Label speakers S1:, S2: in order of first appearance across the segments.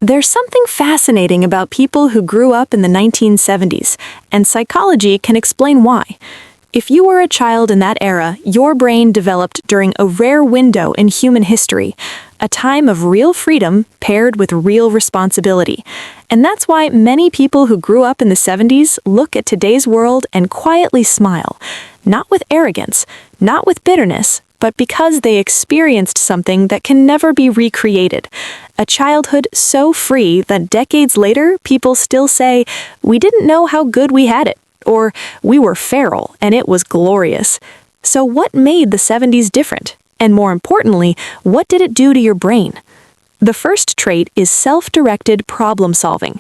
S1: There's something fascinating about people who grew up in the 1970s, and psychology can explain why. If you were a child in that era, your brain developed during a rare window in human history, a time of real freedom paired with real responsibility. And that's why many people who grew up in the 70s look at today's world and quietly smile, not with arrogance, not with bitterness, but because they experienced something that can never be recreated. A childhood so free that decades later, people still say, "We didn't know how good we had it," or "We were feral and it was glorious." So what made the 70s different? And more importantly, what did it do to your brain? The first trait is self-directed problem solving.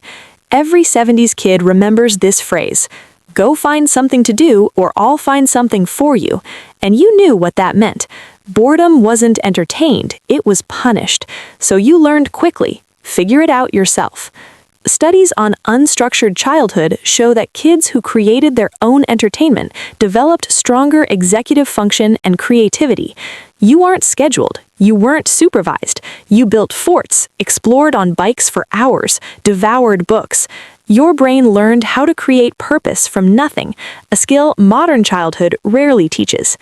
S1: Every 70s kid remembers this phrase: "Go find something to do or I'll find something for you." And you knew what that meant. Boredom wasn't entertained, it was punished. So you learned quickly. Figure it out yourself. Studies on unstructured childhood show that kids who created their own entertainment developed stronger executive function and creativity. You aren't scheduled. You weren't supervised. You built forts, explored on bikes for hours, devoured books. Your brain learned how to create purpose from nothing, a skill modern childhood rarely teaches.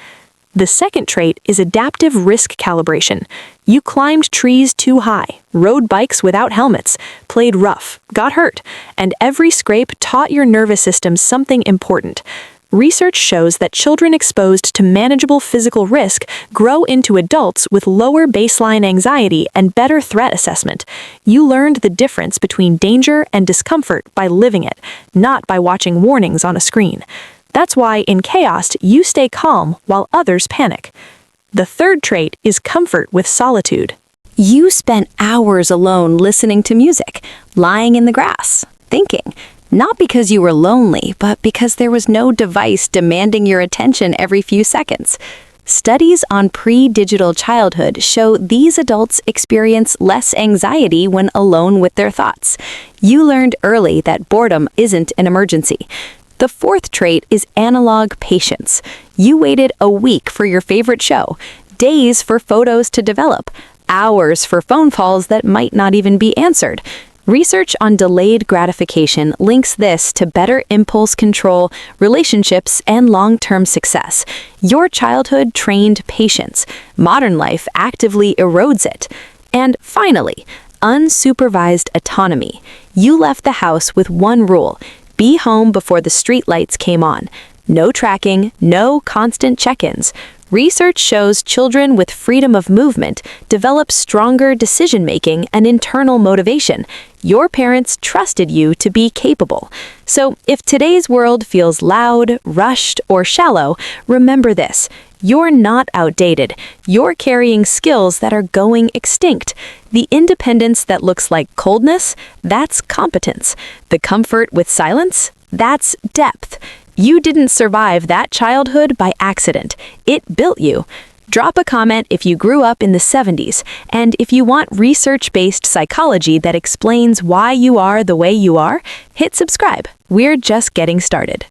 S1: The second trait is adaptive risk calibration. You climbed trees too high, rode bikes without helmets, played rough, got hurt, and every scrape taught your nervous system something important. Research shows that children exposed to manageable physical risk grow into adults with lower baseline anxiety and better threat assessment. You learned the difference between danger and discomfort by living it, not by watching warnings on a screen. That's why in chaos, you stay calm while others panic. The third trait is comfort with solitude. You spent hours alone listening to music, lying in the grass, thinking. Not because you were lonely, but because there was no device demanding your attention every few seconds. Studies on pre-digital childhood show these adults experience less anxiety when alone with their thoughts. You learned early that boredom isn't an emergency. The fourth trait is analog patience. You waited a week for your favorite show, days for photos to develop, hours for phone calls that might not even be answered. Research on delayed gratification links this to better impulse control, relationships, and long-term success. Your childhood trained patience. Modern life actively erodes it. And finally, unsupervised autonomy. You left the house with one rule: be home before the street lights came on. No tracking, no constant check-ins. Research shows children with freedom of movement develop stronger decision-making and internal motivation. Your parents trusted you to be capable. So if today's world feels loud, rushed, or shallow, remember this: you're not outdated. You're carrying skills that are going extinct. The independence that looks like coldness, that's competence. The comfort with silence, that's depth. You didn't survive that childhood by accident. It built you. Drop a comment if you grew up in the 70s, and if you want research-based psychology that explains why you are the way you are, hit subscribe. We're just getting started.